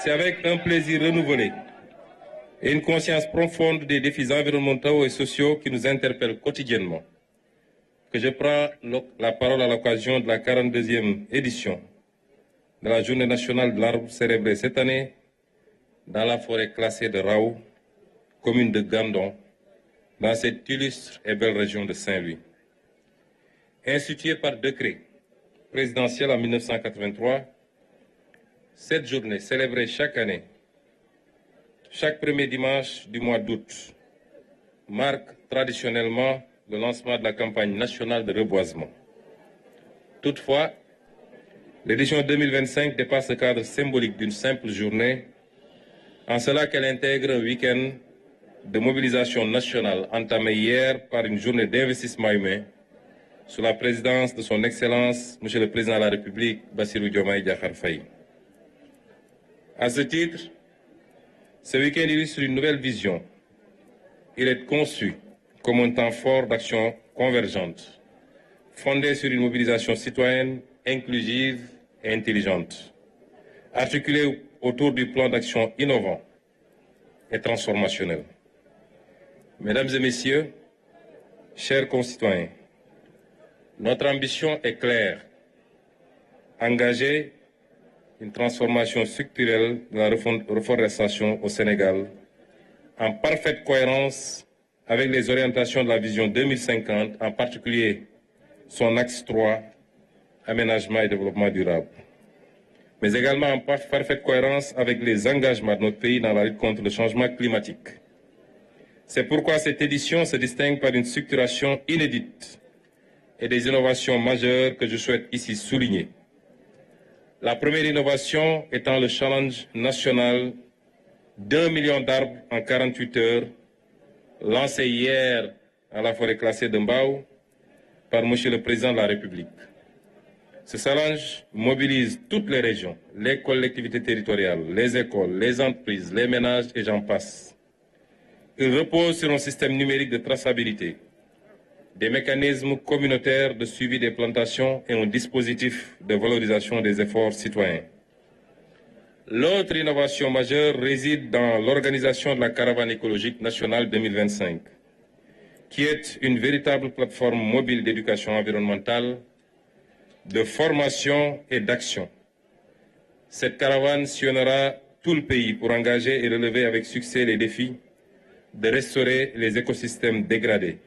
C'est avec un plaisir renouvelé et une conscience profonde des défis environnementaux et sociaux qui nous interpellent quotidiennement que je prends la parole à l'occasion de la 42e édition de la Journée nationale de l'arbre célébrée cette année dans la forêt classée de Raou, commune de Gandon, dans cette illustre et belle région de Saint-Louis. Instituée par décret présidentiel en 1983, cette journée célébrée chaque année, chaque premier dimanche du mois d'août, marque traditionnellement le lancement de la campagne nationale de reboisement. Toutefois, l'édition 2025 dépasse le cadre symbolique d'une simple journée, en cela qu'elle intègre un week-end de mobilisation nationale entamé hier par une journée d'investissement humain sous la présidence de son Excellence, Monsieur le Président de la République, Bassirou Diomaye Diakhar Faye. À ce titre, ce week-end illustre une nouvelle vision. Il est conçu comme un temps fort d'action convergente, fondé sur une mobilisation citoyenne inclusive et intelligente, articulée autour du plan d'action innovant et transformationnel. Mesdames et messieurs, chers concitoyens, notre ambition est claire, engager une transformation structurelle de la reforestation au Sénégal en parfaite cohérence avec les orientations de la vision 2050, en particulier son axe 3, aménagement et développement durable, mais également en parfaite cohérence avec les engagements de notre pays dans la lutte contre le changement climatique. C'est pourquoi cette édition se distingue par une structuration inédite et des innovations majeures que je souhaite ici souligner. La première innovation étant le challenge national d'1 million d'arbres en 48 heures, lancé hier à la forêt classée de Mbao par Monsieur le Président de la République. Ce challenge mobilise toutes les régions, les collectivités territoriales, les écoles, les entreprises, les ménages et j'en passe. Il repose sur un système numérique de traçabilité, des mécanismes communautaires de suivi des plantations et un dispositif de valorisation des efforts citoyens. L'autre innovation majeure réside dans l'organisation de la caravane écologique nationale 2025, qui est une véritable plateforme mobile d'éducation environnementale, de formation et d'action. Cette caravane sillonnera tout le pays pour engager et relever avec succès les défis de restaurer les écosystèmes dégradés,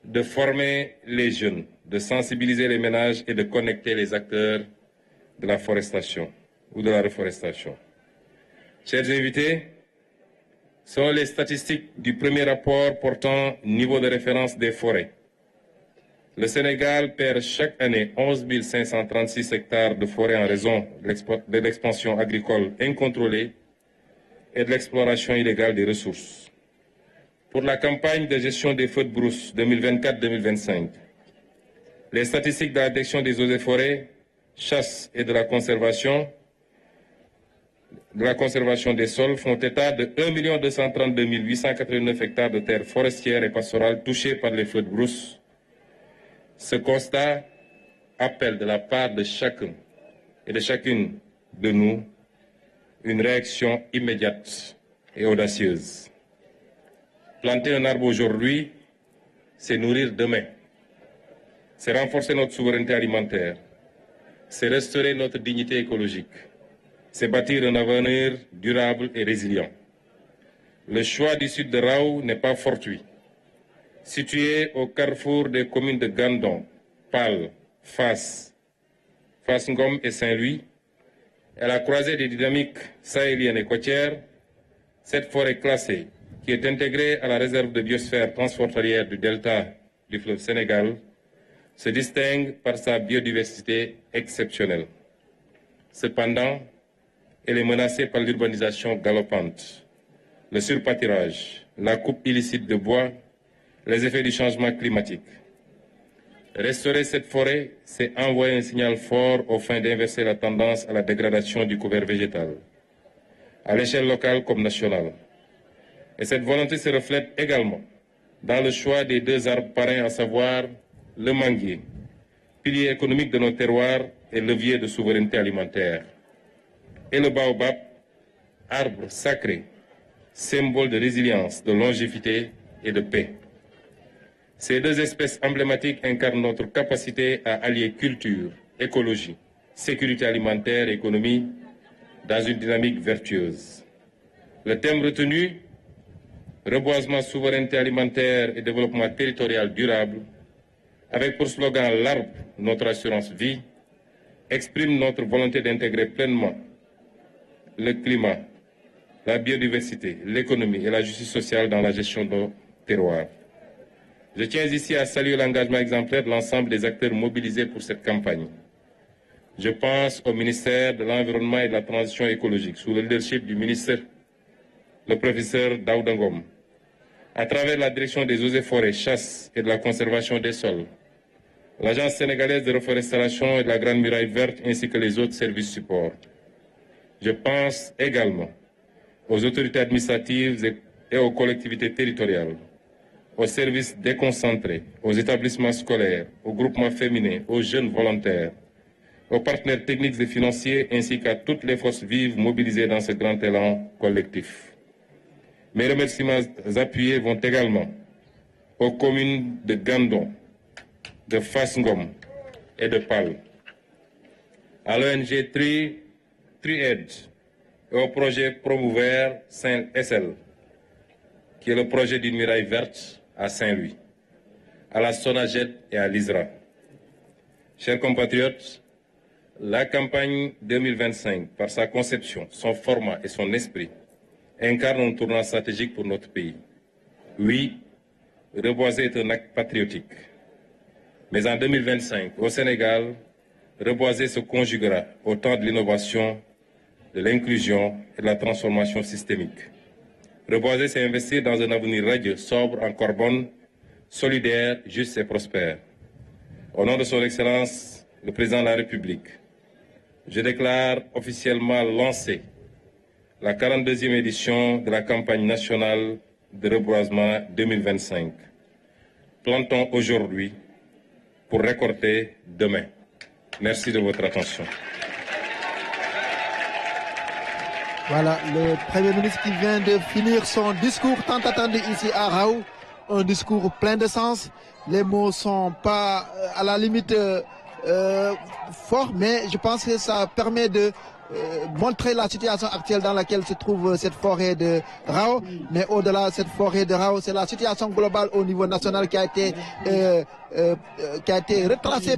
de former les jeunes, de sensibiliser les ménages et de connecter les acteurs de la forestation ou de la reforestation. Chers invités, selon les statistiques du premier rapport portant niveau de référence des forêts, le Sénégal perd chaque année 11 536 hectares de forêt en raison de l'expansion agricole incontrôlée et de l'exploration illégale des ressources. Pour la campagne de gestion des feux de brousse 2024-2025, les statistiques de la direction des eaux et forêts, chasse et de la conservation des sols font état de 1 232 889 hectares de terres forestières et pastorales touchées par les feux de brousse. Ce constat appelle de la part de chacun et de chacune de nous une réaction immédiate et audacieuse. Planter un arbre aujourd'hui, c'est nourrir demain. C'est renforcer notre souveraineté alimentaire. C'est restaurer notre dignité écologique. C'est bâtir un avenir durable et résilient. Le choix du sud de Raou n'est pas fortuit. Situé au carrefour des communes de Gandon, Pal, Fass Ngom et Saint-Louis, à la croisée des dynamiques sahéliennes et côtières, cette forêt classée, qui est intégrée à la réserve de biosphère transfrontalière du delta du fleuve Sénégal, se distingue par sa biodiversité exceptionnelle. Cependant, elle est menacée par l'urbanisation galopante, le surpâturage, la coupe illicite de bois, les effets du changement climatique. Restaurer cette forêt, c'est envoyer un signal fort aux fins d'inverser la tendance à la dégradation du couvert végétal, à l'échelle locale comme nationale. Et cette volonté se reflète également dans le choix des deux arbres parrains, à savoir le manguier, pilier économique de nos terroirs et levier de souveraineté alimentaire, et le baobab, arbre sacré, symbole de résilience, de longévité et de paix. Ces deux espèces emblématiques incarnent notre capacité à allier culture, écologie, sécurité alimentaire et économie dans une dynamique vertueuse. Le thème retenu, reboisement, souveraineté alimentaire et développement territorial durable, avec pour slogan l'arbre, notre assurance vie, exprime notre volonté d'intégrer pleinement le climat, la biodiversité, l'économie et la justice sociale dans la gestion de nos terroirs. Je tiens ici à saluer l'engagement exemplaire de l'ensemble des acteurs mobilisés pour cette campagne. Je pense au ministère de l'Environnement et de la Transition écologique, sous le leadership du ministre, le professeur Daouda Ngom, à travers la direction des eaux et forêts, chasse et de la conservation des sols, l'Agence sénégalaise de reforestation et de la Grande Muraille Verte, ainsi que les autres services supports. Je pense également aux autorités administratives et aux collectivités territoriales, aux services déconcentrés, aux établissements scolaires, aux groupements féminins, aux jeunes volontaires, aux partenaires techniques et financiers, ainsi qu'à toutes les forces vives mobilisées dans ce grand élan collectif. Mes remerciements appuyés vont également aux communes de Gandon, de Fasngom et de Pal, à l'ONG TriEd et au projet Promouvoir Saint-SL, qui est le projet d'une muraille verte à Saint-Louis, à la Sonaged et à l'ISRA. Chers compatriotes, la campagne 2025, par sa conception, son format et son esprit, incarne un tournant stratégique pour notre pays. Oui, reboiser est un acte patriotique. Mais en 2025, au Sénégal, reboiser se conjuguera au temps de l'innovation, de l'inclusion et de la transformation systémique. Reboiser, c'est investir dans un avenir radieux, sobre en carbone, solidaire, juste et prospère. Au nom de son Excellence, le Président de la République, je déclare officiellement lancée la 42e édition de la campagne nationale de reboisement 2025. Plantons aujourd'hui pour récolter demain. Merci de votre attention. Voilà, le Premier ministre qui vient de finir son discours tant attendu ici à Raou. Un discours plein de sens. Les mots sont pas à la limite forts, mais je pense que ça permet de montrer la situation actuelle dans laquelle se trouve cette forêt de Raou. Mais au-delà de cette forêt de Raou, c'est la situation globale au niveau national qui a été retracée